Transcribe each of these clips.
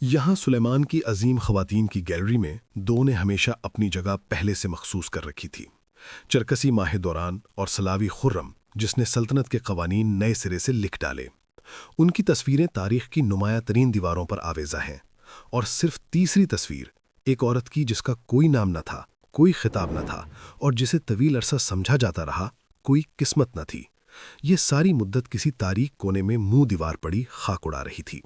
یہاں سلیمان کی عظیم خواتین کی گیلری میں دو نے ہمیشہ اپنی جگہ پہلے سے مخصوص کر رکھی تھی: چرکسی ماہ دوران اور سلاوی خرم، جس نے سلطنت کے قوانین نئے سرے سے لکھ ڈالے۔ ان کی تصویریں تاریخ کی نمایاں ترین دیواروں پر آویزہ ہیں، اور صرف تیسری تصویر، ایک عورت کی جس کا کوئی نام نہ تھا، کوئی خطاب نہ تھا، اور جسے طویل عرصہ سمجھا جاتا رہا، کوئی قسمت نہ تھی، یہ ساری مدت کسی تاریک کونے میں منہ دیوار پڑی خاک اڑا رہی تھی۔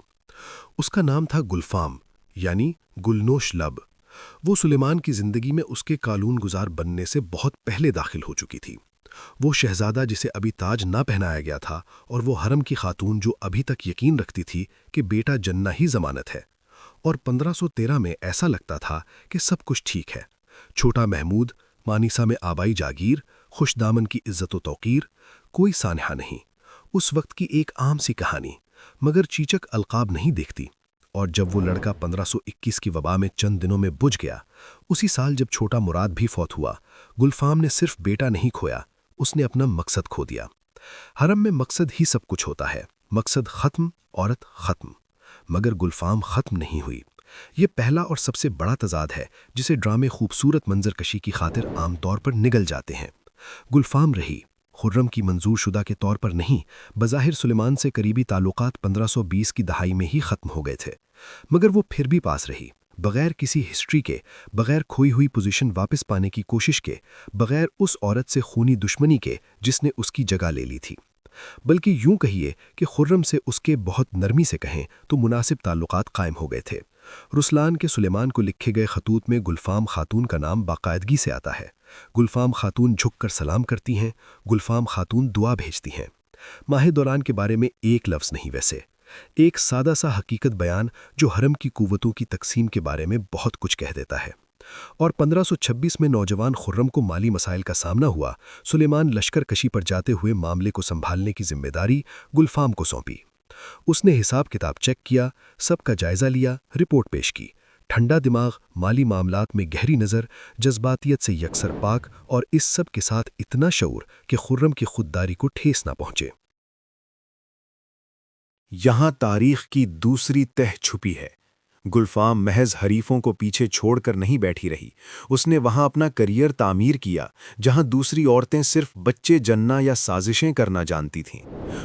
اس کا نام تھا گلفام، یعنی گلنوش لب۔ وہ سلیمان کی زندگی میں اس کے قانون گزار بننے سے بہت پہلے داخل ہو چکی تھی۔ وہ شہزادہ جسے ابھی تاج نہ پہنایا گیا تھا، اور وہ حرم کی خاتون جو ابھی تک یقین رکھتی تھی کہ بیٹا جننا ہی ضمانت ہے۔ اور 1513 میں ایسا لگتا تھا کہ سب کچھ ٹھیک ہے۔ چھوٹا محمود، مانیسا میں آبائی جاگیر، خوش دامن کی عزت و توقیر، کوئی سانحہ نہیں۔ اس وقت کی ایک عام سی کہانی، مگر چیچک القاب نہیں دیکھتی۔ اور جب وہ لڑکا 1521 کی وبا میں چند دنوں میں بجھ گیا، اسی سال جب چھوٹا مراد بھی فوت ہوا، گلفام نے صرف بیٹا نہیں کھویا، اس نے اپنا مقصد کھو دیا۔ حرم میں مقصد ہی سب کچھ ہوتا ہے، مقصد ختم، عورت ختم۔ مگر گلفام ختم نہیں ہوئی۔ یہ پہلا اور سب سے بڑا تضاد ہے جسے ڈرامے خوبصورت منظر کشی کی خاطر عام طور پر نگل جاتے ہیں۔ گلفام رہی، خرم کی منظور شدہ کے طور پر نہیں۔ بظاہر سلیمان سے قریبی تعلقات 1520 کی دہائی میں ہی ختم ہو گئے تھے، مگر وہ پھر بھی پاس رہی، بغیر کسی ہسٹری کے، بغیر کھوئی ہوئی پوزیشن واپس پانے کی کوشش کے، بغیر اس عورت سے خونی دشمنی کے جس نے اس کی جگہ لے لی تھی۔ بلکہ یوں کہیے کہ خرم سے اس کے بہت نرمی سے کہیں تو مناسب تعلقات قائم ہو گئے تھے۔ رسلان کے سلیمان کو لکھے گئے خطوط میں گلفام خاتون کا نام باقاعدگی سے آتا ہے۔ گلفام خاتون جھک کر سلام کرتی ہیں، گلفام خاتون دعا بھیجتی ہیں۔ ماہ دوران کے بارے میں ایک لفظ نہیں، ویسے ایک سادہ سا حقیقت بیان جو حرم کی قوتوں کی تقسیم کے بارے میں بہت کچھ کہہ دیتا ہے۔ اور 1526 میں نوجوان خرم کو مالی مسائل کا سامنا ہوا۔ سلیمان لشکر کشی پر جاتے ہوئے معاملے کو سنبھالنے کی ذمہ داری گلفام کو سونپی۔ اس نے حساب کتاب چیک کیا، سب کا جائزہ لیا، رپورٹ پیش کی۔ ٹھنڈا دماغ، مالی معاملات میں گہری نظر، جذباتیت سے یکسر پاک، اور اس سب کے ساتھ اتنا شعور کہ خرم کی خودداری کو ٹھیس نہ پہنچے۔ یہاں تاریخ کی دوسری تہ چھپی ہے۔ گلفام محض حریفوں کو پیچھے چھوڑ کر نہیں بیٹھی رہی، اس نے وہاں اپنا کریئر تعمیر کیا جہاں دوسری عورتیں صرف بچے جننا یا سازشیں کرنا جانتی تھیں۔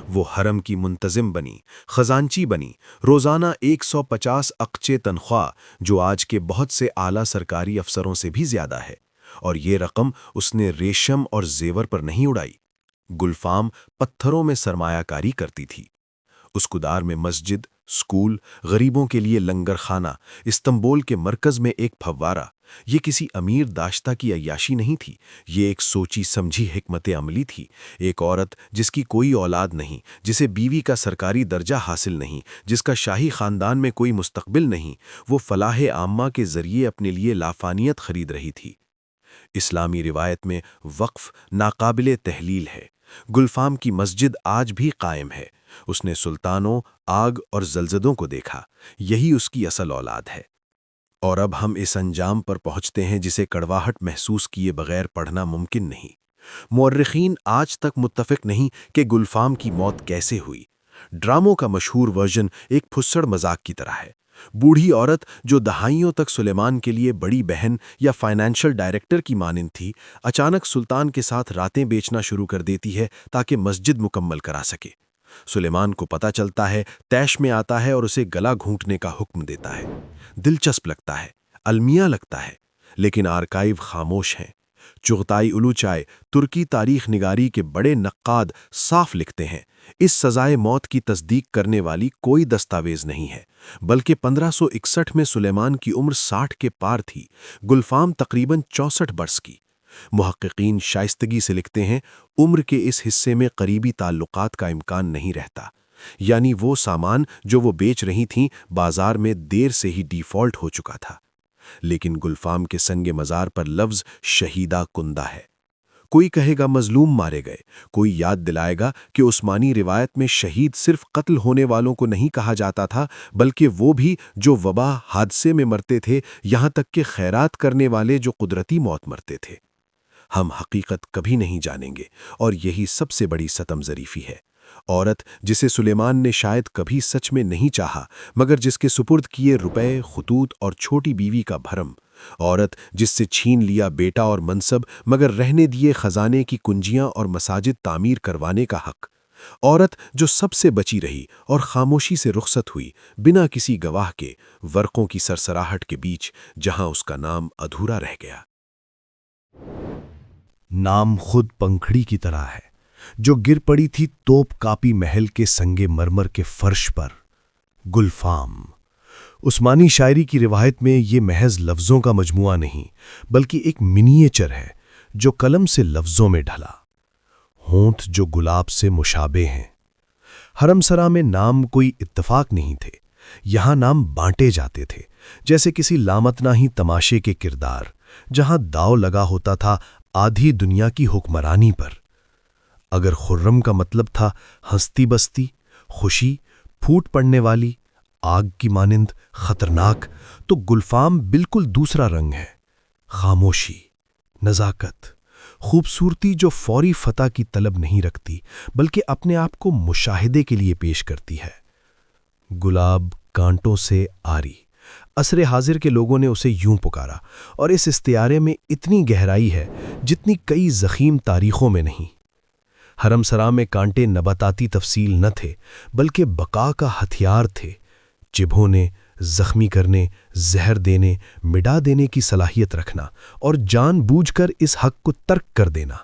وہ حرم کی منتظم بنی، خزانچی بنی، روزانہ 150 اقچے تنخواہ، جو آج کے بہت سے اعلیٰ سرکاری افسروں سے بھی زیادہ ہے، اور یہ رقم اس نے ریشم اور زیور پر نہیں اڑائی۔ گلفام پتھروں میں سرمایہ کاری کرتی تھی۔ اسکودار میں مسجد، سکول، غریبوں کے لیے لنگر خانہ، استنبول کے مرکز میں ایک پھوارہ، یہ کسی امیر داشتہ کی عیاشی نہیں تھی، یہ ایک سوچی سمجھی حکمت عملی تھی۔ ایک عورت جس کی کوئی اولاد نہیں، جسے بیوی کا سرکاری درجہ حاصل نہیں، جس کا شاہی خاندان میں کوئی مستقبل نہیں، وہ فلاح عامہ کے ذریعے اپنے لیے لافانیت خرید رہی تھی۔ اسلامی روایت میں وقف ناقابل تحلیل ہے۔ گلفام کی مسجد آج بھی قائم ہے۔ اس نے سلطانوں، آگ اور زلزلوں کو دیکھا، یہی اس کی اصل اولاد ہے۔ اور اب ہم اس انجام پر پہنچتے ہیں جسے کڑواہٹ محسوس کیے بغیر پڑھنا ممکن نہیں۔ مورخین آج تک متفق نہیں کہ گلفام کی موت کیسے ہوئی۔ ڈراموں کا مشہور ورژن ایک پھسڑ مذاق کی طرح ہے۔ بوڑھی عورت جو دہائیوں تک سلیمان کے لیے بڑی بہن یا فائنینشل ڈائریکٹر کی مانند تھی، اچانک سلطان کے ساتھ راتیں بیچنا شروع کر دیتی ہے تاکہ مسجد مکمل کرا سکے۔ سلیمان کو پتہ چلتا ہے، طیش میں آتا ہے اور اسے گلا گھونٹنے کا حکم دیتا ہے۔ دلچسپ لگتا ہے، المیہ لگتا ہے، لیکن آرکائیو خاموش ہیں۔ چغتائی اولوچائے، ترکی تاریخ نگاری کے بڑے نقاد، صاف لکھتے ہیں، اس سزائے موت کی تصدیق کرنے والی کوئی دستاویز نہیں ہے، بلکہ 1561 میں سلیمان کی عمر 60 کے پار تھی، گلفام تقریباً 64 برس کی۔ محققین شائستگی سے لکھتے ہیں، عمر کے اس حصے میں قریبی تعلقات کا امکان نہیں رہتا، یعنی وہ سامان جو وہ بیچ رہی تھیں بازار میں دیر سے ہی ڈیفالٹ ہو چکا تھا۔ لیکن گلفام کے سنگ مزار پر لفظ شہیدہ کندہ ہے۔ کوئی کہے گا مظلوم مارے گئے، کوئی یاد دلائے گا کہ عثمانی روایت میں شہید صرف قتل ہونے والوں کو نہیں کہا جاتا تھا، بلکہ وہ بھی جو وبا حادثے میں مرتے تھے، یہاں تک کہ خیرات کرنے والے جو قدرتی موت مرتے تھے۔ ہم حقیقت کبھی نہیں جانیں گے، اور یہی سب سے بڑی ستم ظریفی ہے۔ عورت جسے سلیمان نے شاید کبھی سچ میں نہیں چاہا، مگر جس کے سپرد کیے روپے، خطوط اور چھوٹی بیوی کا بھرم، عورت جس سے چھین لیا بیٹا اور منصب مگر رہنے دیے خزانے کی کنجیاں اور مساجد تعمیر کروانے کا حق، عورت جو سب سے بچی رہی اور خاموشی سے رخصت ہوئی بنا کسی گواہ کے ورقوں کی سرسراہٹ کے بیچ، جہاں اس کا نام ادھورا رہ گیا۔ نام خود پنکھڑی کی طرح ہے جو گر پڑی تھی توپ کاپی محل کے سنگے مرمر کے فرش پر۔ گلفام عثمانی شاعری کی روایت میں یہ محض لفظوں کا مجموعہ نہیں بلکہ ایک منیچر ہے جو قلم سے لفظوں میں ڈھلا، ہونٹ جو گلاب سے مشابہ ہیں۔ حرم سرا میں نام کوئی اتفاق نہیں تھے، یہاں نام بانٹے جاتے تھے جیسے کسی لامتناہی تماشے کے کردار، جہاں داؤ لگا ہوتا تھا آدھی دنیا کی حکمرانی پر۔ اگر خرم کا مطلب تھا ہستی بستی، خوشی، پھوٹ پڑنے والی، آگ کی مانند خطرناک، تو گلفام بالکل دوسرا رنگ ہے، خاموشی، نزاکت، خوبصورتی جو فوری فتح کی طلب نہیں رکھتی بلکہ اپنے آپ کو مشاہدے کے لیے پیش کرتی ہے۔ گلاب کانٹوں سے آری، عصر حاضر کے لوگوں نے اسے یوں پکارا، اور اس استعارے میں اتنی گہرائی ہے جتنی کئی ضخیم تاریخوں میں نہیں۔ حرم سرا میں کانٹے نباتاتی تفصیل نہ تھے بلکہ بقا کا ہتھیار تھے، چبھونے، زخمی کرنے، زہر دینے، مٹا دینے کی صلاحیت رکھنا اور جان بوجھ کر اس حق کو ترک کر دینا۔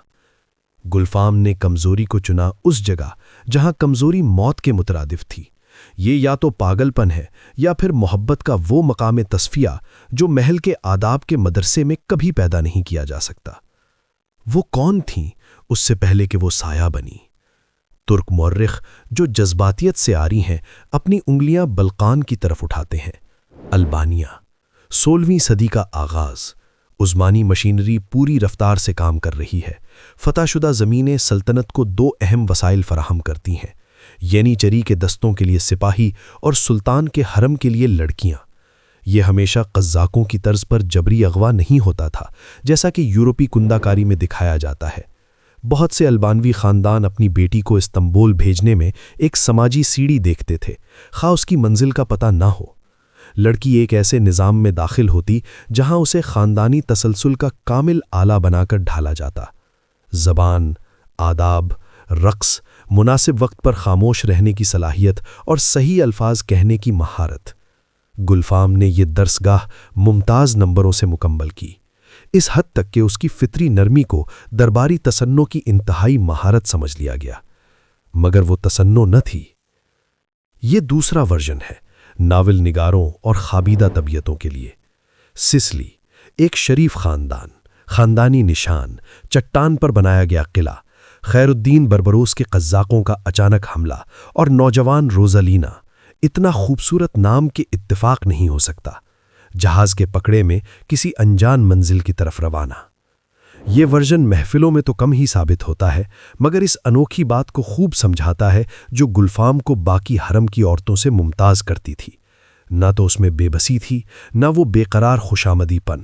گلفام نے کمزوری کو چنا اس جگہ جہاں کمزوری موت کے مترادف تھی۔ یہ یا تو پاگل پن ہے یا پھر محبت کا وہ مقام تصفیہ جو محل کے آداب کے مدرسے میں کبھی پیدا نہیں کیا جا سکتا۔ وہ کون تھیں اس سے پہلے کہ وہ سایہ بنی؟ ترک مورخ جو جذباتیت سے آری ہیں اپنی انگلیاں بلقان کی طرف اٹھاتے ہیں۔ البانیہ، 16ویں صدی کا آغاز، عثمانی مشینری پوری رفتار سے کام کر رہی ہے۔ فتح شدہ زمینیں سلطنت کو دو اہم وسائل فراہم کرتی ہیں، یعنی چری کے دستوں کے لیے سپاہی اور سلطان کے حرم کے لیے لڑکیاں۔ یہ ہمیشہ قزاقوں کی طرز پر جبری اغوا نہیں ہوتا تھا جیسا کہ یورپی کندہ کاری میں دکھایا جاتا ہے۔ بہت سے البانوی خاندان اپنی بیٹی کو استنبول بھیجنے میں ایک سماجی سیڑھی دیکھتے تھے، خواہ اس کی منزل کا پتہ نہ ہو۔ لڑکی ایک ایسے نظام میں داخل ہوتی جہاں اسے خاندانی تسلسل کا کامل آلہ بنا کر ڈھالا جاتا۔ زبان، آداب، رقص، مناسب وقت پر خاموش رہنے کی صلاحیت اور صحیح الفاظ کہنے کی مہارت۔ گلفام نے یہ درسگاہ ممتاز نمبروں سے مکمل کی، اس حد تک کہ اس کی فطری نرمی کو درباری تصنع کی انتہائی مہارت سمجھ لیا گیا، مگر وہ تصنع نہ تھی۔ یہ دوسرا ورژن ہے ناول نگاروں اور خابیدہ طبیعتوں کے لیے۔ سسلی، ایک شریف خاندان، خاندانی نشان، چٹان پر بنایا گیا قلعہ، خیر الدین بربروس کے قزاقوں کا اچانک حملہ اور نوجوان روزالینا، اتنا خوبصورت نام کہ اتفاق نہیں ہو سکتا، جہاز کے پکڑے میں کسی انجان منزل کی طرف روانہ۔ یہ ورژن محفلوں میں تو کم ہی ثابت ہوتا ہے مگر اس انوکھی بات کو خوب سمجھاتا ہے جو گلفام کو باقی حرم کی عورتوں سے ممتاز کرتی تھی۔ نہ تو اس میں بے بسی تھی، نہ وہ بے قرار خوشامدی پن۔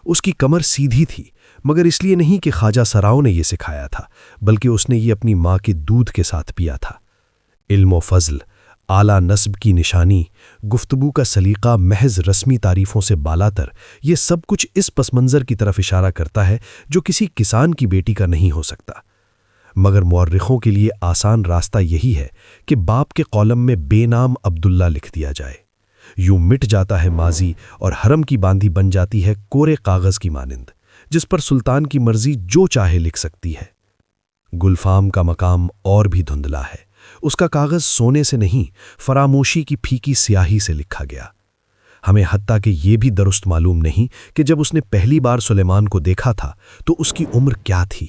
اس کی کمر سیدھی تھی، مگر اس لیے نہیں کہ خواجہ سراؤ نے یہ سکھایا تھا، بلکہ اس نے یہ اپنی ماں کے دودھ کے ساتھ پیا تھا۔ علم و فضل، اعلیٰ نسب کی نشانی، گفتگو کا سلیقہ محض رسمی تعریفوں سے بالاتر، یہ سب کچھ اس پس منظر کی طرف اشارہ کرتا ہے جو کسی کسان کی بیٹی کا نہیں ہو سکتا۔ مگر مورخوں کے لیے آسان راستہ یہی ہے کہ باپ کے کالم میں بے نام عبداللہ لکھ دیا جائے۔ یوں مٹ جاتا ہے ماضی اور حرم کی باندھی بن جاتی ہے کورے کاغذ کی مانند، جس پر سلطان کی مرضی جو چاہے لکھ سکتی ہے۔ گلفام کا مقام اور بھی دھندلا ہے، اس کا کاغذ سونے سے نہیں، فراموشی کی پھیکی سیاہی سے لکھا گیا۔ ہمیں حتیٰ کہ یہ بھی درست معلوم نہیں کہ جب اس نے پہلی بار سلیمان کو دیکھا تھا تو اس کی عمر کیا تھی۔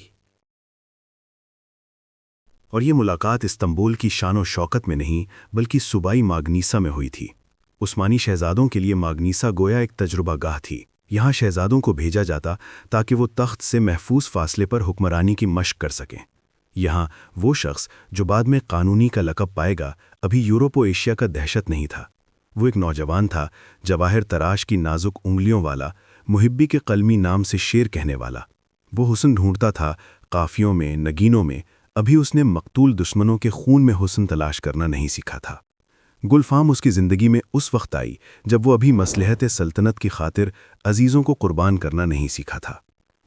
اور یہ ملاقات استنبول کی شان و شوکت میں نہیں بلکہ صوبائی ماگنیسا میں ہوئی تھی۔ عثمانی شہزادوں کے لیے ماگنیسا گویا ایک تجربہ گاہ تھی۔ یہاں شہزادوں کو بھیجا جاتا تاکہ وہ تخت سے محفوظ فاصلے پر حکمرانی کی مشق کر سکیں۔ یہاں وہ شخص جو بعد میں قانونی کا لقب پائے گا ابھی یورپ و ایشیا کا دہشت نہیں تھا۔ وہ ایک نوجوان تھا، جواہر تراش کی نازک انگلیوں والا، محبی کے قلمی نام سے شعر کہنے والا۔ وہ حسن ڈھونڈتا تھا قافیوں میں، نگینوں میں، ابھی اس نے مقتول دشمنوں کے خون میں حسن تلاش کرنا نہیں سیکھا تھا۔ گلفام اس کی زندگی میں اس وقت آئی جب وہ ابھی مصلحت سلطنت کی خاطر عزیزوں کو قربان کرنا نہیں سیکھا تھا،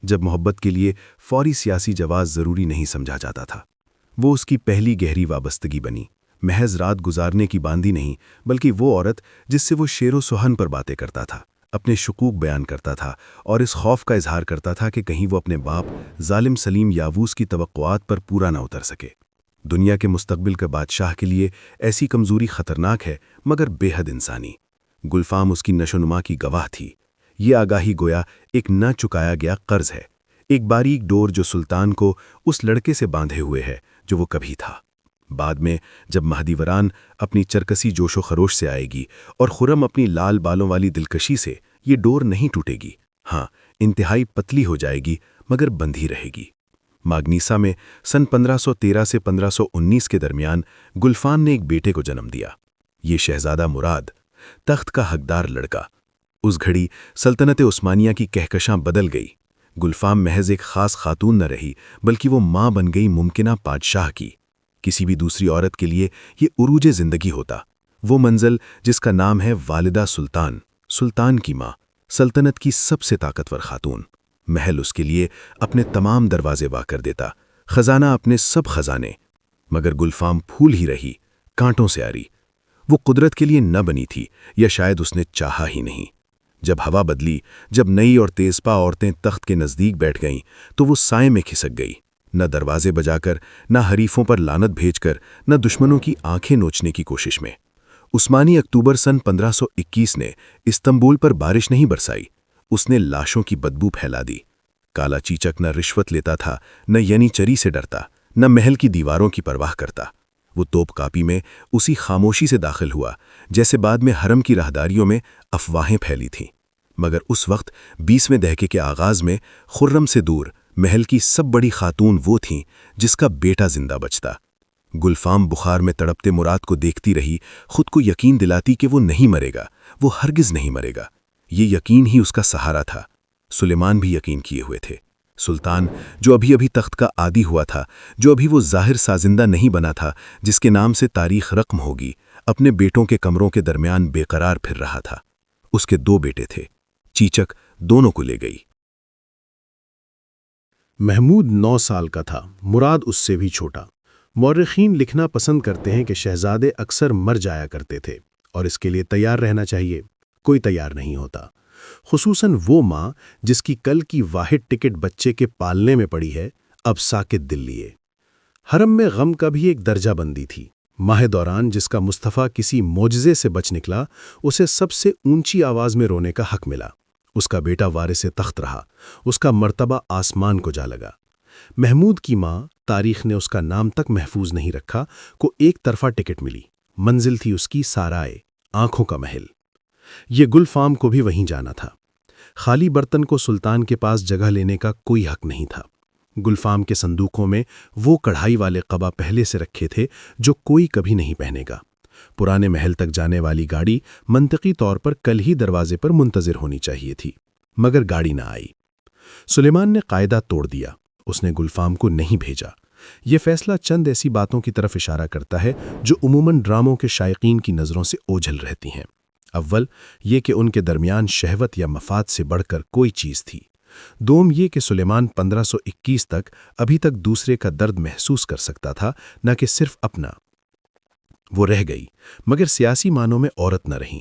جب محبت کے لیے فوری سیاسی جواز ضروری نہیں سمجھا جاتا تھا۔ وہ اس کی پہلی گہری وابستگی بنی، محض رات گزارنے کی باندی نہیں، بلکہ وہ عورت جس سے وہ شعر و سخن پر باتیں کرتا تھا، اپنے شکوک بیان کرتا تھا اور اس خوف کا اظہار کرتا تھا کہ کہیں وہ اپنے باپ ظالم سلیم یاووس کی توقعات پر پورا نہ اتر سکے۔ دنیا کے مستقبل کے بادشاہ کے لیے ایسی کمزوری خطرناک ہے مگر بے حد انسانی۔ گلفام اس کی نشو نما کی گواہ تھی۔ یہ آگاہی گویا ایک نہ چکایا گیا قرض ہے، ایک باریک ڈور جو سلطان کو اس لڑکے سے باندھے ہوئے ہے جو وہ کبھی تھا۔ بعد میں جب مہدی وران اپنی چرکسی جوش و خروش سے آئے گی اور خرم اپنی لال بالوں والی دلکشی سے، یہ ڈور نہیں ٹوٹے گی، ہاں انتہائی پتلی ہو جائے گی مگر بندھی رہے گی۔ ماگنیسا میں سن 1513 سے 1519 کے درمیان گلفام نے ایک بیٹے کو جنم دیا، یہ شہزادہ مراد، تخت کا حقدار لڑکا۔ اس گھڑی سلطنت عثمانیہ کی کہکشاں بدل گئی۔ گلفام محض ایک خاص خاتون نہ رہی بلکہ وہ ماں بن گئی ممکنہ بادشاہ کی۔ کسی بھی دوسری عورت کے لیے یہ عروج زندگی ہوتا، وہ منزل جس کا نام ہے والدہ سلطان، سلطان کی ماں، سلطنت کی سب سے طاقتور خاتون۔ محل اس کے لیے اپنے تمام دروازے وا کر دیتا، خزانہ اپنے سب خزانے، مگر گلفام پھول ہی رہی، کانٹوں سے آری۔ وہ قدرت کے لیے نہ بنی تھی، یا شاید اس نے چاہا ہی نہیں۔ جب ہوا بدلی، جب نئی اور تیزپا عورتیں تخت کے نزدیک بیٹھ گئیں تو وہ سائے میں کھسک گئی، نہ دروازے بجا کر، نہ حریفوں پر لعنت بھیج کر، نہ دشمنوں کی آنکھیں نوچنے کی کوشش میں۔ عثمانی اکتوبر سن 1521 نے استنبول پر بارش نہیں برسائی، اس نے لاشوں کی بدبو پھیلا دی۔ کالا چیچک نہ رشوت لیتا تھا، نہ ینی چری سے ڈرتا، نہ محل کی دیواروں کی پرواہ کرتا۔ وہ توپ کاپی میں اسی خاموشی سے داخل ہوا جیسے بعد میں حرم کی راہداریوں میں افواہیں پھیلی تھیں، مگر اس وقت 20ویں دہکے کے آغاز میں خرم سے دور محل کی سب بڑی خاتون وہ تھیں جس کا بیٹا زندہ بچتا۔ گلفام بخار میں تڑپتے مراد کو دیکھتی رہی، خود کو یقین دلاتی کہ وہ نہیں مرے گا، وہ ہرگز نہیں مرے گا۔ یہ یقین ہی اس کا سہارا تھا۔ سلیمان بھی یقین کیے ہوئے تھے۔ سلطان جو ابھی تخت کا عادی ہوا تھا، جو ابھی وہ ظاہر سازندہ نہیں بنا تھا جس کے نام سے تاریخ رقم ہوگی، اپنے بیٹوں کے کمروں کے درمیان بے قرار پھر رہا تھا۔ اس کے 2 بیٹے تھے، چیچک دونوں کو لے گئی۔ محمود 9 سال کا تھا، مراد اس سے بھی چھوٹا۔ مورخین لکھنا پسند کرتے ہیں کہ شہزادے اکثر مر جایا کرتے تھے اور اس کے لیے تیار رہنا چاہیے۔ کوئی تیار نہیں ہوتا، خصوصاً وہ ماں جس کی کل کی واحد ٹکٹ بچے کے پالنے میں پڑی ہے، اب ساکت دل لیے۔ حرم میں غم کا بھی ایک درجہ بندی تھی۔ ماہ دوران جس کا مصطفیٰ کسی معجزے سے بچ نکلا، اسے سب سے اونچی آواز میں رونے کا حق ملا۔ اس کا بیٹا وارث تخت رہا، اس کا مرتبہ آسمان کو جا لگا۔ محمود کی ماں، تاریخ نے اس کا نام تک محفوظ نہیں رکھا، کو ایک طرفہ ٹکٹ ملی، منزل تھی اس کی سارائے، آنکھوں کا محل۔ یہ گلفام کو بھی وہیں جانا تھا۔ خالی برتن کو سلطان کے پاس جگہ لینے کا کوئی حق نہیں تھا۔ گلفام کے صندوقوں میں وہ کڑھائی والے قبا پہلے سے رکھے تھے جو کوئی کبھی نہیں پہنے گا۔ پرانے محل تک جانے والی گاڑی منطقی طور پر کل ہی دروازے پر منتظر ہونی چاہیے تھی، مگر گاڑی نہ آئی۔ سلیمان نے قاعدہ توڑ دیا، اس نے گلفام کو نہیں بھیجا۔ یہ فیصلہ چند ایسی باتوں کی طرف اشارہ کرتا ہے جو عموماً ڈراموں کے شائقین کی نظروں سے اوجھل رہتی ہیں۔ اول یہ کہ ان کے درمیان شہوت یا مفاد سے بڑھ کر کوئی چیز تھی۔ دوم یہ کہ سلیمان 1521 تک ابھی تک دوسرے کا درد محسوس کر سکتا تھا، نہ کہ صرف اپنا۔ وہ رہ گئی، مگر سیاسی معنوں میں عورت نہ رہیں۔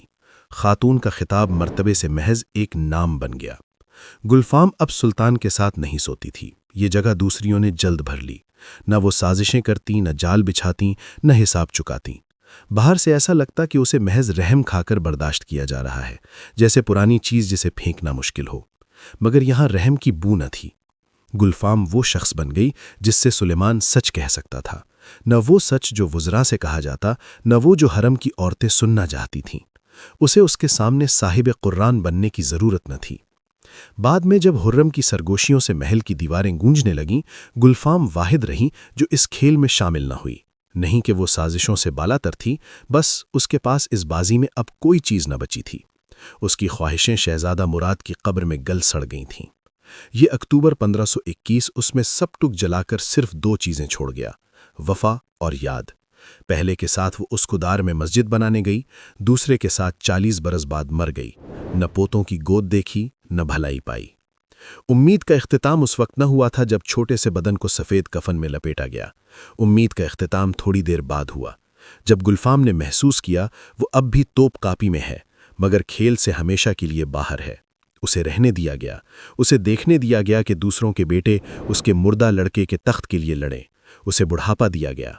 خاتون کا خطاب مرتبے سے محض ایک نام بن گیا۔ گلفام اب سلطان کے ساتھ نہیں سوتی تھی، یہ جگہ دوسریوں نے جلد بھر لی۔ نہ وہ سازشیں کرتیں، نہ جال بچھاتیں، نہ حساب چکاتیں۔ باہر سے ایسا لگتا کہ اسے محض رحم کھا کر برداشت کیا جا رہا ہے، جیسے پرانی چیز جسے پھینکنا مشکل ہو، مگر یہاں رحم کی بو نہ تھی۔ گلفام وہ شخص بن گئی جس سے سلیمان سچ کہہ سکتا تھا، نہ وہ سچ جو وزراء سے کہا جاتا، نہ وہ جو حرم کی عورتیں سننا چاہتی تھیں۔ اسے اس کے سامنے صاحب قرآن بننے کی ضرورت نہ تھی۔ بعد میں جب حرم کی سرگوشیوں سے محل کی دیواریں گونجنے لگیں، گلفام واحد رہی جو اس کھیل میں شامل نہ ہوئی۔ نہیں کہ وہ سازشوں سے بالا تر تھی، بس اس کے پاس اس بازی میں اب کوئی چیز نہ بچی تھی۔ اس کی خواہشیں شہزادہ مراد کی قبر میں گل سڑ گئی تھیں۔ یہ اکتوبر 1521 اس میں سب ٹک جلا کر صرف 2 چیزیں چھوڑ گیا: وفا اور یاد۔ پہلے کے ساتھ وہ اسکودار میں مسجد بنانے گئی، دوسرے کے ساتھ 40 برس بعد مر گئی، نہ پوتوں کی گود دیکھی نہ بھلائی پائی۔ امید کا اختتام اس وقت نہ ہوا تھا جب چھوٹے سے بدن کو سفید کفن میں لپیٹا گیا، امید کا اختتام تھوڑی دیر بعد ہوا، جب گلفام نے محسوس کیا وہ اب بھی توپ کاپی میں ہے، مگر کھیل سے ہمیشہ کے لیے باہر ہے۔ اسے رہنے دیا گیا، اسے دیکھنے دیا گیا کہ دوسروں کے بیٹے اس کے مردہ لڑکے کے تخت کے لیے لڑیں، اسے بڑھاپا دیا گیا۔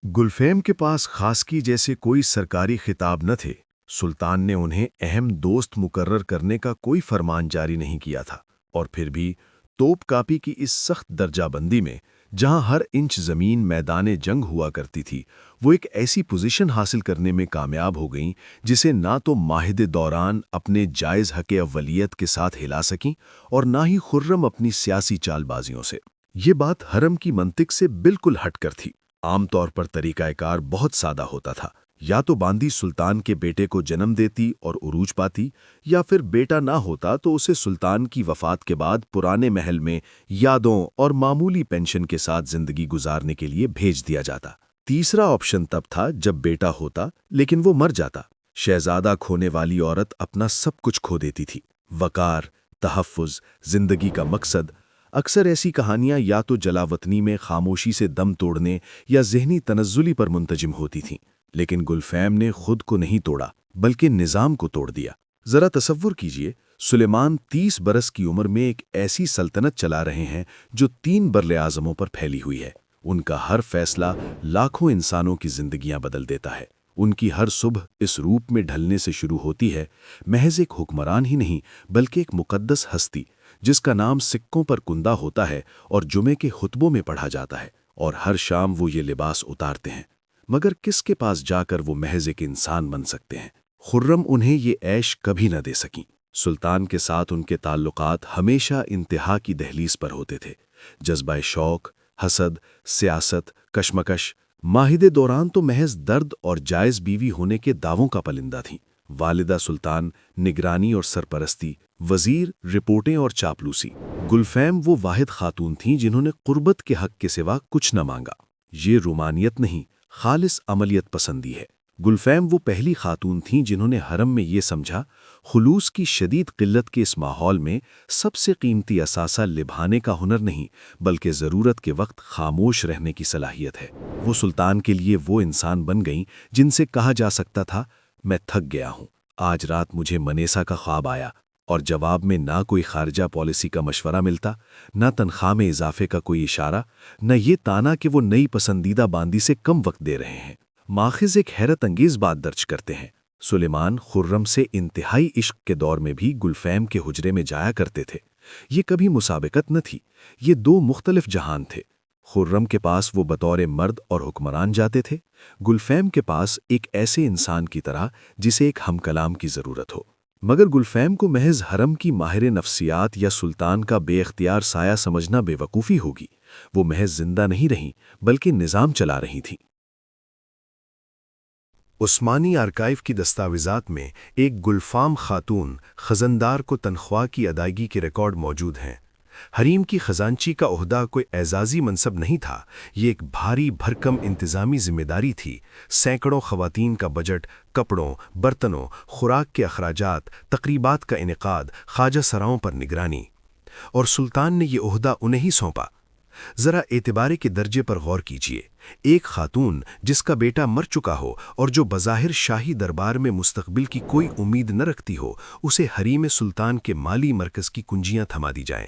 گلفیم کے پاس خاصکی جیسے کوئی سرکاری خطاب نہ تھے۔ سلطان نے انہیں اہم دوست مقرر کرنے کا کوئی فرمان جاری نہیں کیا تھا، اور پھر بھی توپ کاپی کی اس سخت درجہ بندی میں، جہاں ہر انچ زمین میدان جنگ ہوا کرتی تھی، وہ ایک ایسی پوزیشن حاصل کرنے میں کامیاب ہو گئیں جسے نہ تو ماہد دوران اپنے جائز حق اولیت کے ساتھ ہلا سکیں اور نہ ہی خرم اپنی سیاسی چال بازیوں سے۔ یہ بات حرم کی منطق سے بالکل ہٹ کر تھی۔ عام طور پر طریقہ کار بہت سادہ ہوتا تھا، یا تو باندی سلطان کے بیٹے کو جنم دیتی اور عروج پاتی، یا پھر بیٹا نہ ہوتا تو اسے سلطان کی وفات کے بعد پرانے محل میں یادوں اور معمولی پینشن کے ساتھ زندگی گزارنے کے لیے بھیج دیا جاتا۔ تیسرا آپشن تب تھا جب بیٹا ہوتا لیکن وہ مر جاتا۔ شہزادہ کھونے والی عورت اپنا سب کچھ کھو دیتی تھی: وقار، تحفظ، زندگی کا مقصد۔ اکثر ایسی کہانیاں یا تو جلاوطنی میں خاموشی سے دم توڑنے یا ذہنی تنزلی پر منتجم ہوتی تھیں، لیکن گلفیم نے خود کو نہیں توڑا بلکہ نظام کو توڑ دیا۔ ذرا تصور کیجئے، سلیمان 30 برس کی عمر میں ایک ایسی سلطنت چلا رہے ہیں جو 3 براعظموں پر پھیلی ہوئی ہے۔ ان کا ہر فیصلہ لاکھوں انسانوں کی زندگیاں بدل دیتا ہے۔ ان کی ہر صبح اس روپ میں ڈھلنے سے شروع ہوتی ہے، محض ایک حکمران ہی نہیں بلکہ ایک مقدس ہستی جس کا نام سکوں پر کندہ ہوتا ہے اور جمعے کے خطبوں میں پڑھا جاتا ہے، اور ہر شام وہ یہ لباس اتارتے ہیں۔ مگر کس کے پاس جا کر وہ محض ایک انسان بن سکتے ہیں؟ خرم انہیں یہ عیش کبھی نہ دے سکیں۔ سلطان کے ساتھ ان کے تعلقات ہمیشہ انتہا کی دہلیز پر ہوتے تھے۔ جذبہ شوق، حسد، سیاست، کشمکش۔ ماہد دوران تو محض درد اور جائز بیوی ہونے کے دعووں کا پلندہ تھیں۔ والدہ سلطان، نگرانی اور سرپرستی، وزیر، رپورٹیں اور چاپلوسی۔ گلفیم وہ واحد خاتون تھیں جنہوں نے قربت کے حق کے سوا کچھ نہ مانگا۔ یہ رومانیت نہیں، خالص عملیت پسندی ہے۔ گلفیم وہ پہلی خاتون تھیں جنہوں نے حرم میں یہ سمجھا، خلوص کی شدید قلت کے اس ماحول میں سب سے قیمتی اثاثہ لبھانے کا ہنر نہیں بلکہ ضرورت کے وقت خاموش رہنے کی صلاحیت ہے۔ وہ سلطان کے لیے وہ انسان بن گئیں جن سے کہا جا سکتا تھا، میں تھک گیا ہوں، آج رات مجھے منیسا کا خواب آیا، اور جواب میں نہ کوئی خارجہ پالیسی کا مشورہ ملتا، نہ تنخواہ میں اضافے کا کوئی اشارہ، نہ یہ تانا کہ وہ نئی پسندیدہ باندی سے کم وقت دے رہے ہیں۔ ماخذ ایک حیرت انگیز بات درج کرتے ہیں۔ سلیمان خرم سے انتہائی عشق کے دور میں بھی گلفیم کے حجرے میں جایا کرتے تھے۔ یہ کبھی مسابقت نہ تھی، یہ 2 مختلف جہان تھے۔ خرم کے پاس وہ بطور مرد اور حکمران جاتے تھے، گلفیم کے پاس ایک ایسے انسان کی طرح جسے ایک ہم کلام کی ضرورت ہو۔ مگر گلفیم کو محض حرم کی ماہر نفسیات یا سلطان کا بے اختیار سایہ سمجھنا بے وقوفی ہوگی۔ وہ محض زندہ نہیں رہیں بلکہ نظام چلا رہی تھیں۔ عثمانی آرکائیو کی دستاویزات میں ایک گلفام خاتون خزندار کو تنخواہ کی ادائیگی کے ریکارڈ موجود ہیں۔ حریم کی خزانچی کا عہدہ کوئی اعزازی منصب نہیں تھا، یہ ایک بھاری بھرکم انتظامی ذمہ داری تھی۔ سینکڑوں خواتین کا بجٹ، کپڑوں، برتنوں، خوراک کے اخراجات، تقریبات کا انعقاد، خواجہ سراؤں پر نگرانی، اور سلطان نے یہ عہدہ انہیں ہی سونپا۔ ذرا اعتبار کے درجے پر غور کیجیے۔ ایک خاتون جس کا بیٹا مر چکا ہو اور جو بظاہر شاہی دربار میں مستقبل کی کوئی امید نہ رکھتی ہو، اسے حریم سلطان کے مالی مرکز کی کنجیاں تھما دی جائیں۔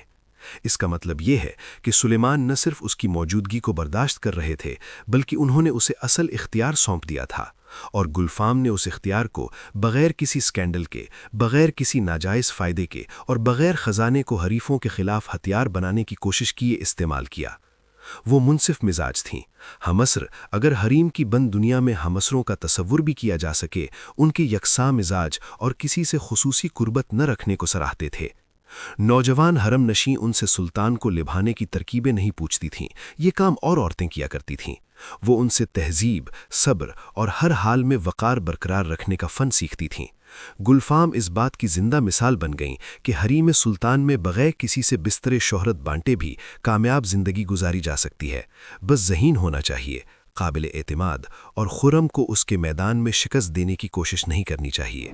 اس کا مطلب یہ ہے کہ سلیمان نہ صرف اس کی موجودگی کو برداشت کر رہے تھے بلکہ انہوں نے اسے اصل اختیار سونپ دیا تھا، اور گلفام نے اس اختیار کو بغیر کسی سکینڈل کے، بغیر کسی ناجائز فائدے کے اور بغیر خزانے کو حریفوں کے خلاف ہتھیار بنانے کی کوشش کیے استعمال کیا۔ وہ منصف مزاج تھیں۔ ہمعصر اگر حریم کی بند دنیا میں ہمعصروں کا تصور بھی کیا جا سکے، ان کے یکساں مزاج اور کسی سے خصوصی قربت نہ رکھنے کو سراہتے تھے۔ نوجوان حرم نشیں ان سے سلطان کو لبھانے کی ترکیبیں نہیں پوچھتی تھیں، یہ کام اور عورتیں کیا کرتی تھیں۔ وہ ان سے تہذیب، صبر اور ہر حال میں وقار برقرار رکھنے کا فن سیکھتی تھیں۔ گلفام اس بات کی زندہ مثال بن گئیں کہ حریم سلطان میں بغیر کسی سے بستر شہرت بانٹے بھی کامیاب زندگی گزاری جا سکتی ہے، بس ذہین ہونا چاہیے، قابل اعتماد، اور خرم کو اس کے میدان میں شکست دینے کی کوشش نہیں کرنی چاہیے۔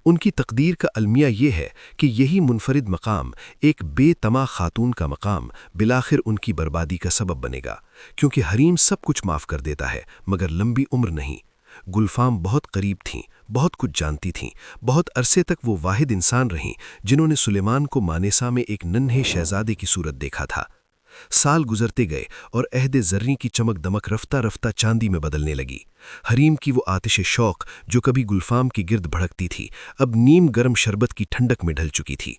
ان کی تقدیر کا المیہ یہ ہے کہ یہی منفرد مقام، ایک بے تما خاتون کا مقام، بالآخر ان کی بربادی کا سبب بنے گا، کیونکہ حریم سب کچھ معاف کر دیتا ہے مگر لمبی عمر نہیں۔ گلفام بہت قریب تھیں، بہت کچھ جانتی تھیں، بہت عرصے تک وہ واحد انسان رہیں جنہوں نے سلیمان کو مانیسا میں ایک ننھے شہزادے کی صورت دیکھا تھا۔ سال گزرتے گئے اور عہد زریں کی چمک دمک رفتہ رفتہ چاندی میں بدلنے لگی۔ حریم کی وہ آتش شوق جو کبھی گلفام کی گرد بھڑکتی تھی، اب نیم گرم شربت کی ٹھنڈک میں ڈھل چکی تھی۔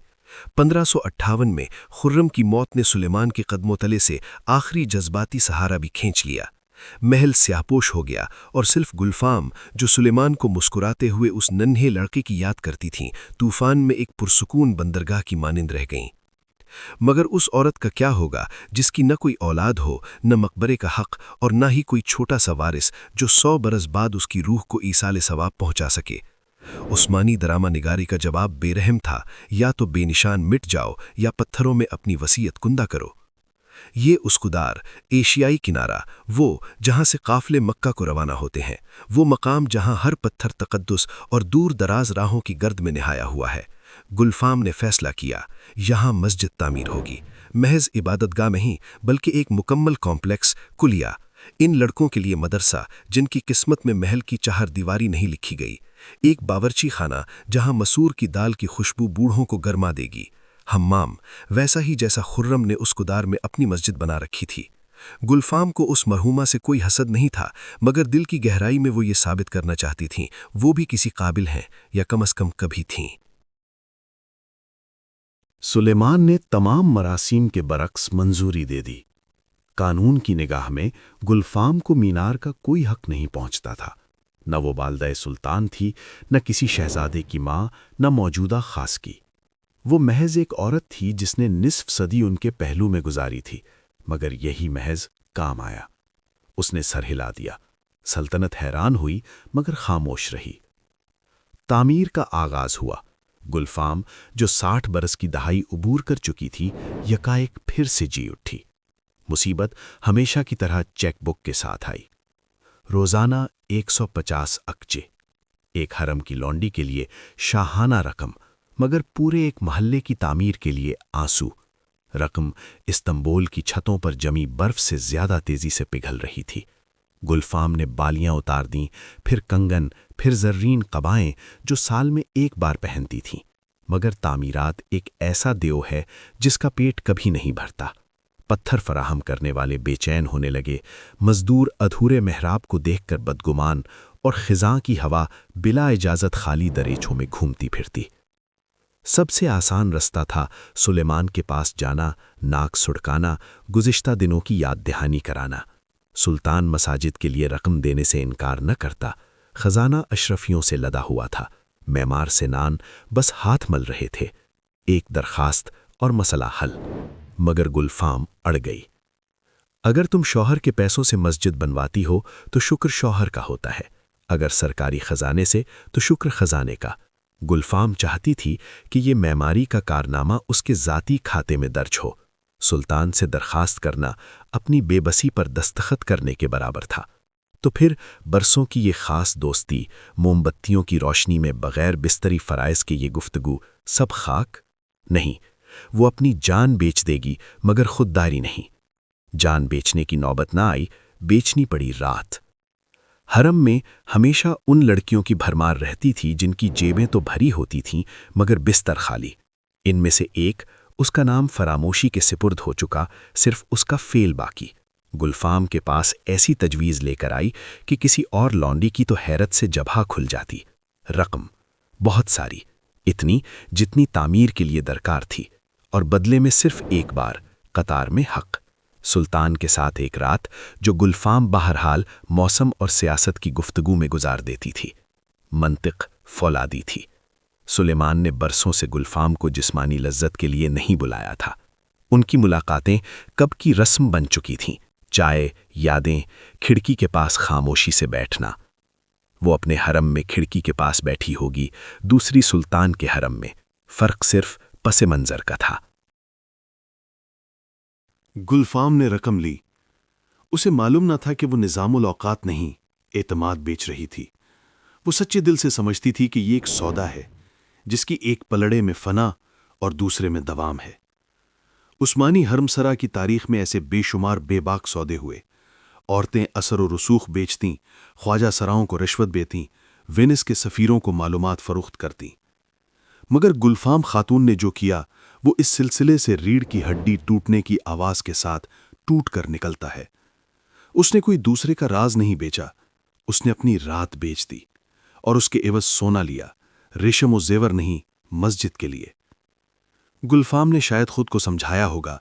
1558 میں خرم کی موت نے سلیمان کے قدموں تلے سے آخری جذباتی سہارا بھی کھینچ لیا۔ محل سیاہپوش ہو گیا اور صرف گلفام، جو سلیمان کو مسکراتے ہوئے اس ننھے لڑکے کی یاد کرتی تھیں، طوفان میں ایک پرسکون بندرگاہ کی مانند رہ گئیں۔ مگر اس عورت کا کیا ہوگا جس کی نہ کوئی اولاد ہو، نہ مقبرے کا حق، اور نہ ہی کوئی چھوٹا سا وارث جو 100 برس بعد اس کی روح کو ایصال ثواب پہنچا سکے؟ عثمانی ڈرامہ نگاری کا جواب بے رحم تھا، یا تو بے نشان مٹ جاؤ یا پتھروں میں اپنی وصیت کندہ کرو۔ یہ اسکدار، ایشیائی کنارہ، وہ جہاں سے قافلے مکہ کو روانہ ہوتے ہیں، وہ مقام جہاں ہر پتھر تقدس اور دور دراز راہوں کی گرد میں نہایا ہوا ہے۔ گلفام نے فیصلہ کیا، یہاں مسجد تعمیر ہوگی، محض عبادت گاہ نہیں بلکہ ایک مکمل کمپلیکس، کلیہ، ان لڑکوں کے لیے مدرسہ جن کی قسمت میں محل کی چہار دیواری نہیں لکھی گئی، ایک باورچی خانہ جہاں مسور کی دال کی خوشبو بوڑھوں کو گرما دے گی، حمام ویسا ہی جیسا خرم نے اسکدار میں اپنی مسجد بنا رکھی تھی۔ گلفام کو اس مرحومہ سے کوئی حسد نہیں تھا، مگر دل کی گہرائی میں وہ یہ ثابت کرنا چاہتی تھیں وہ بھی کسی قابل ہیں، یا کم از کم کبھی تھیں۔ سلیمان نے تمام مراسیم کے برعکس منظوری دے دی۔ قانون کی نگاہ میں گلفام کو مینار کا کوئی حق نہیں پہنچتا تھا، نہ وہ والدہ سلطان تھی، نہ کسی شہزادے کی ماں، نہ موجودہ خاص کی۔ وہ محض ایک عورت تھی جس نے نصف صدی ان کے پہلو میں گزاری تھی، مگر یہی محض کام آیا۔ اس نے سر ہلا دیا۔ سلطنت حیران ہوئی مگر خاموش رہی۔ تعمیر کا آغاز ہوا۔ گلفام، جو 60 برس کی دہائی عبور کر چکی تھی، یکایک پھر سے جی اٹھی۔ مصیبت ہمیشہ کی طرح چیک بک کے ساتھ آئی۔ روزانہ 150 اکچے، ایک حرم کی لونڈی کے لیے شاہانہ رقم، مگر پورے ایک محلے کی تعمیر کے لیے آنسو۔ رقم استنبول کی چھتوں پر جمی برف سے زیادہ تیزی سے پگھل رہی تھی۔ گلفام نے بالیاں اتار دیں، پھر کنگن، پھر زرین قبائیں جو سال میں ایک بار پہنتی تھیں، مگر تعمیرات ایک ایسا دیو ہے جس کا پیٹ کبھی نہیں بھرتا۔ پتھر فراہم کرنے والے بے چین ہونے لگے، مزدور ادھورے محراب کو دیکھ کر بدگمان، اور خزاں کی ہوا بلا اجازت خالی دریچوں میں گھومتی پھرتی۔ سب سے آسان رستہ تھا سلیمان کے پاس جانا، ناک سڑکانا، گزشتہ دنوں کی یاد دہانی کرانا۔ سلطان مساجد کے لیے رقم دینے سے انکار نہ کرتا، خزانہ اشرفیوں سے لدا ہوا تھا، معمار سے نان بس ہاتھ مل رہے تھے۔ ایک درخواست اور مسئلہ حل، مگر گلفام اڑ گئی۔ اگر تم شوہر کے پیسوں سے مسجد بنواتی ہو تو شکر شوہر کا ہوتا ہے، اگر سرکاری خزانے سے تو شکر خزانے کا۔ گلفام چاہتی تھی کہ یہ معماری کا کارنامہ اس کے ذاتی کھاتے میں درج ہو۔ سلطان سے درخواست کرنا اپنی بے بسی پر دستخط کرنے کے برابر تھا۔ تو پھر برسوں کی یہ خاص دوستی، موم بتیوں کی روشنی میں بغیر بستری فرائض کے یہ گفتگو، سب خاک؟ نہیں، وہ اپنی جان بیچ دے گی مگر خودداری نہیں۔ جان بیچنے کی نوبت نہ آئی، بیچنی پڑی رات۔ حرم میں ہمیشہ ان لڑکیوں کی بھرمار رہتی تھی جن کی جیبیں تو بھری ہوتی تھیں مگر بستر خالی۔ ان میں سے ایک، اس کا نام فراموشی کے سپرد ہو چکا، صرف اس کا فعل باقی، گلفام کے پاس ایسی تجویز لے کر آئی کہ کسی اور لونڈی کی تو حیرت سے جبہہ کھل جاتی۔ رقم بہت ساری، اتنی جتنی تعمیر کے لیے درکار تھی، اور بدلے میں صرف ایک بار قطار میں حق۔ سلطان کے ساتھ ایک رات جو گلفام بہرحال موسم اور سیاست کی گفتگو میں گزار دیتی تھی۔ منطق فولادی تھی۔ سلیمان نے برسوں سے گلفام کو جسمانی لذت کے لیے نہیں بلایا تھا۔ ان کی ملاقاتیں کب کی رسم بن چکی تھیں، چائے، یادیں، کھڑکی کے پاس خاموشی سے بیٹھنا۔ وہ اپنے حرم میں کھڑکی کے پاس بیٹھی ہوگی، دوسری سلطان کے حرم میں، فرق صرف پس منظر کا تھا۔ گلفام نے رقم لی۔ اسے معلوم نہ تھا کہ وہ نظام الاوقات نہیں، اعتماد بیچ رہی تھی۔ وہ سچے دل سے سمجھتی تھی کہ یہ ایک سودا ہے جس کی ایک پلڑے میں فنا اور دوسرے میں دوام ہے۔ عثمانی حرمسرا کی تاریخ میں ایسے بے شمار بے باک سودے ہوئے۔ عورتیں اثر و رسوخ بیچتیں، خواجہ سراؤں کو رشوت دیتیں، وینس کے سفیروں کو معلومات فروخت کرتیں۔ مگر گلفام خاتون نے جو کیا وہ اس سلسلے سے ریڑھ کی ہڈی ٹوٹنے کی آواز کے ساتھ ٹوٹ کر نکلتا ہے۔ اس نے کوئی دوسرے کا راز نہیں بیچا، اس نے اپنی رات بیچ دی اور اس کے عوض سونا لیا، ریشم و زیور نہیں، مسجد کے لیے۔ گلفام نے شاید خود کو سمجھایا ہوگا،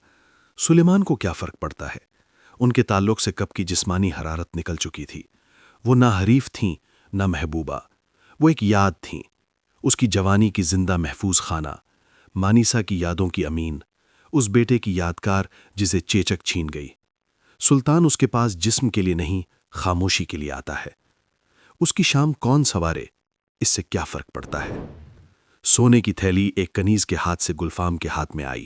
سلیمان کو کیا فرق پڑتا ہے؟ ان کے تعلق سے کب کی جسمانی حرارت نکل چکی تھی۔ وہ نہ حریف تھیں نہ محبوبہ، وہ ایک یاد تھیں، اس کی جوانی کی زندہ محفوظ خانہ، مانیسا کی یادوں کی امین، اس بیٹے کی یادگار جسے چیچک چھین گئی۔ سلطان اس کے پاس جسم کے لیے نہیں، خاموشی کے لیے آتا ہے۔ اس کی شام کون سوارے، اس سے کیا فرق پڑتا ہے؟ سونے کی تھیلی ایک کنیز کے ہاتھ سے گلفام کے ہاتھ میں آئی۔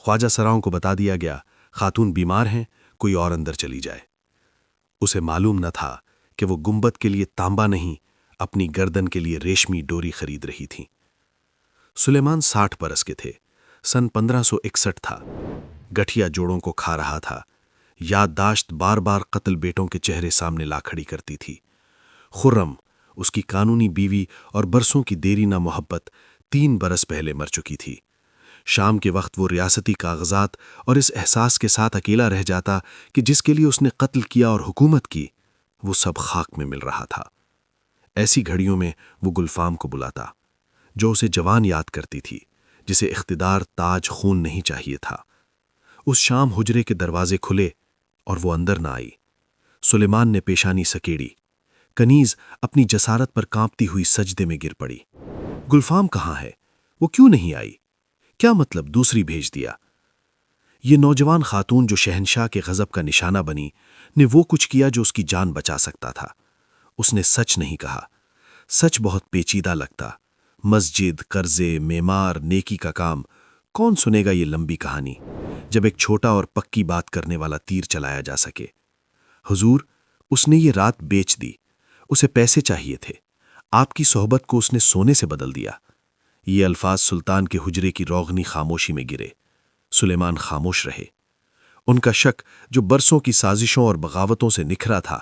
خواجہ سراؤں کو بتا دیا گیا، خاتون بیمار ہیں، کوئی اور اندر چلی جائے۔ اسے معلوم نہ تھا کہ وہ گنبد کے لیے تانبا نہیں، اپنی گردن کے لیے ریشمی ڈوری خرید رہی تھیں۔ سلیمان 60 برس کے تھے، سن 1561 تھا، گٹھیا جوڑوں کو کھا رہا تھا، یادداشت بار بار قتل بیٹوں کے چہرے سامنے لا کھڑی کرتی تھی۔ خرم، اس کی قانونی بیوی اور برسوں کی دیری نہ محبت، 3 برس پہلے مر چکی تھی۔ شام کے وقت وہ ریاستی کاغذات اور اس احساس کے ساتھ اکیلا رہ جاتا کہ جس کے لیے اس نے قتل کیا اور حکومت کی، وہ سب خاک میں مل رہا تھا۔ ایسی گھڑیوں میں وہ گلفام کو بلاتا، جو اسے جوان یاد کرتی تھی، جسے اقتدار تاج خون نہیں چاہیے تھا۔ اس شام حجرے کے دروازے کھلے اور وہ اندر نہ آئی۔ سلیمان نے پیشانی سکیڑی، کنیز اپنی جسارت پر کانپتی ہوئی سجدے میں گر پڑی۔ گلفام کہاں ہے؟ وہ کیوں نہیں آئی؟ کیا مطلب دوسری بھیج دیا؟ یہ نوجوان خاتون جو شہنشاہ کے غضب کا نشانہ بنی نے وہ کچھ کیا جو اس کی جان بچا سکتا تھا۔ اس نے سچ نہیں کہا۔ سچ بہت پیچیدہ لگتا، مسجد، قرضے، معمار، نیکی کا کام، کون سنے گا یہ لمبی کہانی جب ایک چھوٹا اور پکی بات کرنے والا تیر چلایا جا سکے؟ حضور، اس نے یہ رات بیچ دی، اسے پیسے چاہیے تھے، آپ کی صحبت کو اس نے سونے سے بدل دیا۔ یہ الفاظ سلطان کے حجرے کی روغنی خاموشی میں گرے۔ سلیمان خاموش رہے۔ ان کا شک جو برسوں کی سازشوں اور بغاوتوں سے نکھرا تھا،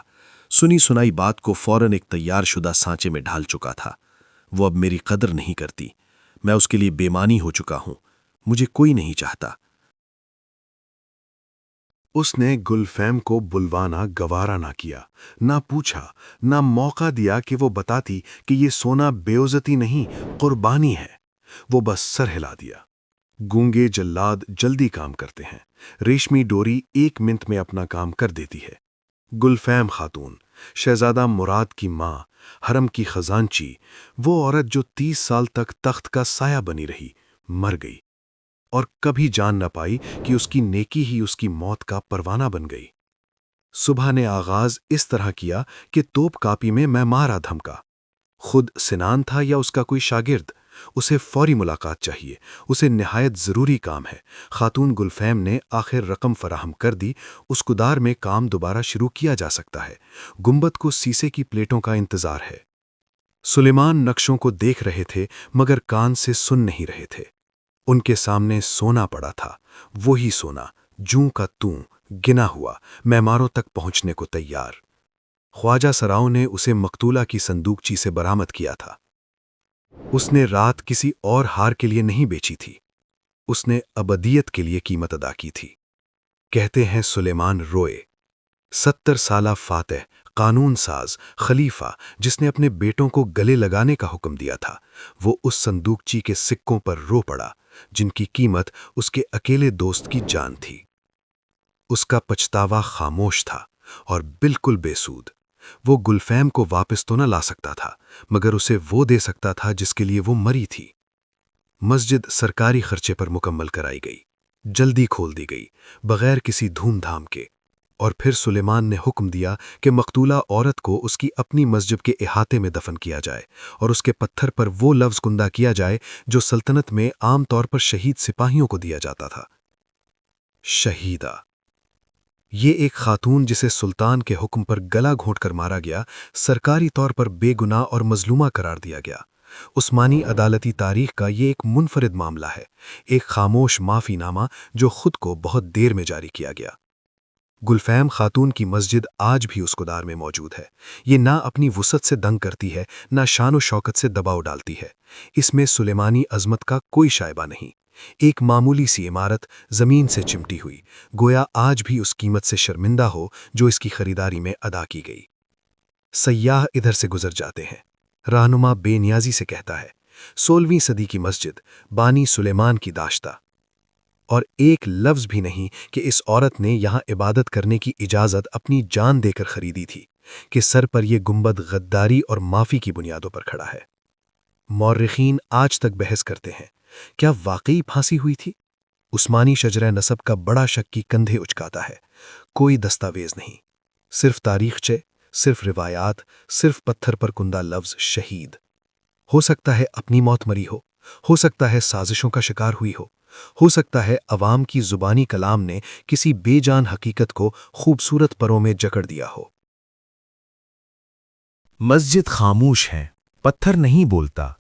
سنی سنائی بات کو فوراً ایک تیار شدہ سانچے میں ڈھال چکا تھا۔ وہ اب میری قدر نہیں کرتی، میں اس کے لیے بے معنی ہو چکا ہوں، مجھے کوئی نہیں چاہتا۔ اس نے گلفیم کو بلوانا گوارا نہ کیا، نہ پوچھا، نہ موقع دیا کہ وہ بتاتی کہ یہ سونا بے عزتی نہیں، قربانی ہے۔ وہ بس سر ہلا دیا۔ گونگے جلاد جلدی کام کرتے ہیں، ریشمی ڈوری 1 منٹ میں اپنا کام کر دیتی ہے۔ گلفیم خاتون، شہزادہ مراد کی ماں، حرم کی خزانچی، وہ عورت جو 30 سال تک تخت کا سایہ بنی رہی، مر گئی اور کبھی جان نہ پائی کہ اس کی نیکی ہی اس کی موت کا پروانہ بن گئی۔ صبح نے آغاز اس طرح کیا کہ توپ کاپی میں معمارہ دھمکا۔ خود سنان تھا یا اس کا کوئی شاگرد؟ اسے فوری ملاقات چاہیے، اسے نہایت ضروری کام ہے۔ خاتون گلفیم نے آخر رقم فراہم کر دی، اس کدار میں کام دوبارہ شروع کیا جا سکتا ہے۔ گنبد کو سیسے کی پلیٹوں کا انتظار ہے۔ سلیمان نقشوں کو دیکھ رہے تھے مگر کان سے سن نہیں رہے تھے۔ ان کے سامنے سونا پڑا تھا، وہی سونا، جوں کا توں، گنا ہوا، معماروں تک پہنچنے کو تیار۔ خواجہ سراؤں نے اسے مقتولہ کی صندوقچی سے برآمد کیا تھا۔ اس نے رات کسی اور ہار کے لیے نہیں بیچی تھی، اس نے ابدیت کے لیے قیمت ادا کی تھی۔ کہتے ہیں سلیمان روئے، 70 سالہ فاتح، قانون ساز، خلیفہ، جس نے اپنے بیٹوں کو گلے لگانے کا حکم دیا تھا، وہ اس صندوقچی کے سکوں پر رو پڑا جن کی قیمت اس کے اکیلے دوست کی جان تھی۔ اس کا پچھتاوا خاموش تھا اور بالکل بے سود۔ وہ گلفیم کو واپس تو نہ لا سکتا تھا مگر اسے وہ دے سکتا تھا جس کے لیے وہ مری تھی۔ مسجد سرکاری خرچے پر مکمل کرائی گئی، جلدی کھول دی گئی، بغیر کسی دھوم دھام کے۔ اور پھر سلیمان نے حکم دیا کہ مقتولہ عورت کو اس کی اپنی مسجد کے احاطے میں دفن کیا جائے اور اس کے پتھر پر وہ لفظ کندہ کیا جائے جو سلطنت میں عام طور پر شہید سپاہیوں کو دیا جاتا تھا، شہیدہ۔ یہ ایک خاتون جسے سلطان کے حکم پر گلا گھونٹ کر مارا گیا، سرکاری طور پر بے گناہ اور مظلومہ قرار دیا گیا۔ عثمانی عدالتی تاریخ کا یہ ایک منفرد معاملہ ہے، ایک خاموش معافی نامہ جو خود کو بہت دیر میں جاری کیا گیا۔ گلفیم خاتون کی مسجد آج بھی اسکدار میں موجود ہے۔ یہ نہ اپنی وسعت سے دنگ کرتی ہے، نہ شان و شوکت سے دباؤ ڈالتی ہے۔ اس میں سلیمانی عظمت کا کوئی شائبہ نہیں۔ ایک معمولی سی عمارت زمین سے چمٹی ہوئی، گویا آج بھی اس قیمت سے شرمندہ ہو جو اس کی خریداری میں ادا کی گئی۔ سیاح ادھر سے گزر جاتے ہیں۔ رہنما بے نیازی سے کہتا ہے، 16ویں صدی کی مسجد، بانی سلیمان کی داشتہ، اور ایک لفظ بھی نہیں کہ اس عورت نے یہاں عبادت کرنے کی اجازت اپنی جان دے کر خریدی تھی، کہ سر پر یہ گنبد غداری اور معافی کی بنیادوں پر کھڑا ہے۔ مورخین آج تک بحث کرتے ہیں، کیا واقعی پھانسی ہوئی تھی؟ عثمانی شجرہ نسب کا بڑا شک کی کندھے اچکاتا ہے۔ کوئی دستاویز نہیں، صرف تاریخچے، صرف روایات، صرف پتھر پر کندہ لفظ شہید۔ ہو سکتا ہے اپنی موت مری ہو سکتا ہے سازشوں کا شکار ہوئی ہو سکتا ہے عوام کی زبانی کلام نے کسی بے جان حقیقت کو خوبصورت پروں میں جکڑ دیا ہو۔ مسجد خاموش ہے، پتھر نہیں بولتا،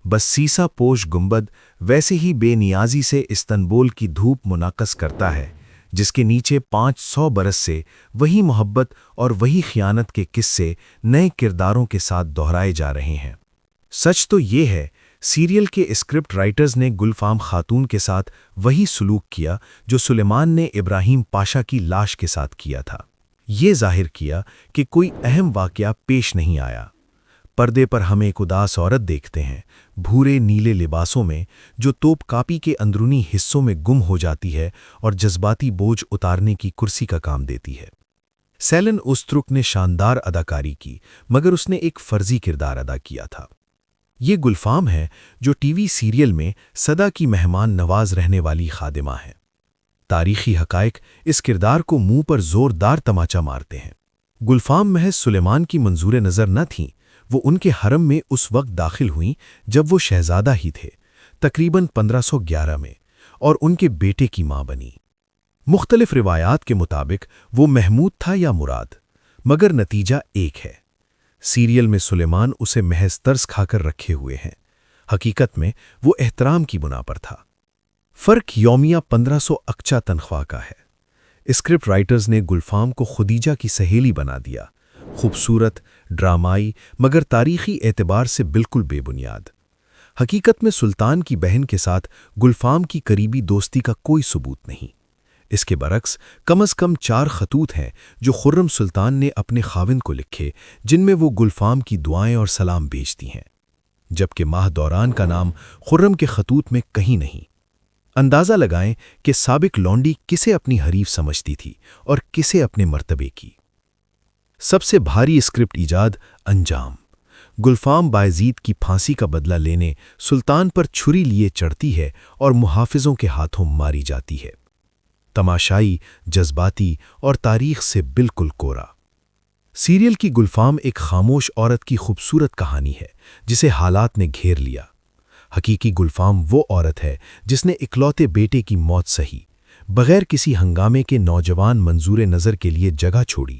بس سیسا پوش گنبد ویسے ہی بے نیازی سے استنبول کی دھوپ منعکس کرتا ہے، جس کے نیچے 500 برس سے وہی محبت اور وہی خیانت کے قصے نئے کرداروں کے ساتھ دہرائے جا رہے ہیں۔ سچ تو یہ ہے، سیریل کے اسکرپٹ رائٹرز نے گلفام خاتون کے ساتھ وہی سلوک کیا جو سلیمان نے ابراہیم پاشا کی لاش کے ساتھ کیا تھا۔ یہ ظاہر کیا کہ کوئی اہم واقعہ پیش نہیں آیا۔ پردے پر ہم ایک اداس عورت دیکھتے ہیں، بھورے نیلے لباسوں میں، جو توپ کاپی کے اندرونی حصوں میں گم ہو جاتی ہے اور جذباتی بوجھ اتارنے کی کرسی کا کام دیتی ہے۔ سیلن اوستروک نے شاندار اداکاری کی، مگر اس نے ایک فرضی کردار ادا کیا تھا۔ یہ گلفام ہے جو ٹی وی سیریل میں سدا کی مہمان نواز رہنے والی خادمہ ہے۔ تاریخی حقائق اس کردار کو منہ پر زوردار تماچا مارتے ہیں۔ گلفام محض سلیمان کی منظور نظر نہ تھیں، وہ ان کے حرم میں اس وقت داخل ہوئیں جب وہ شہزادہ ہی تھے، تقریباً 1511 میں، اور ان کے بیٹے کی ماں بنی۔ مختلف روایات کے مطابق وہ محمود تھا یا مراد، مگر نتیجہ ایک ہے۔ سیریل میں سلیمان اسے محض ترس کھا کر رکھے ہوئے ہیں، حقیقت میں وہ احترام کی بنا پر تھا۔ فرق یومیہ 1500 اقچہ تنخواہ کا ہے۔ اسکرپٹ رائٹرز نے گلفام کو خدیجہ کی سہیلی بنا دیا، خوبصورت، ڈرامائی، مگر تاریخی اعتبار سے بالکل بے بنیاد۔ حقیقت میں سلطان کی بہن کے ساتھ گلفام کی قریبی دوستی کا کوئی ثبوت نہیں۔ اس کے برعکس کم از کم 4 خطوط ہیں جو خرم سلطان نے اپنے خاوند کو لکھے، جن میں وہ گلفام کی دعائیں اور سلام بھیجتی ہیں، جبکہ ماہ دوران کا نام خرم کے خطوط میں کہیں نہیں۔ اندازہ لگائیں کہ سابق لونڈی کسے اپنی حریف سمجھتی تھی اور کسے اپنے مرتبے کی۔ سب سے بھاری اسکرپٹ ایجاد انجام۔ گلفام بایزید کی پھانسی کا بدلہ لینے سلطان پر چھری لیے چڑھتی ہے اور محافظوں کے ہاتھوں ماری جاتی ہے۔ تماشائی، جذباتی اور تاریخ سے بالکل کورا۔ سیریل کی گلفام ایک خاموش عورت کی خوبصورت کہانی ہے جسے حالات نے گھیر لیا۔ حقیقی گلفام وہ عورت ہے جس نے اکلوتے بیٹے کی موت سہی، بغیر کسی ہنگامے کے نوجوان منظور نظر کے لیے جگہ چھوڑی،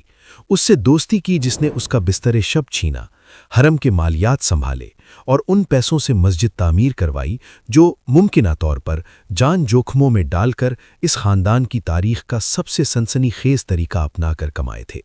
اس سے دوستی کی جس نے اس کا بستر شب چھینا، حرم کے مالیات سنبھالے اور ان پیسوں سے مسجد تعمیر کروائی جو ممکنہ طور پر جان جوکھموں میں ڈال کر اس خاندان کی تاریخ کا سب سے سنسنی خیز طریقہ اپنا کر کمائے تھے۔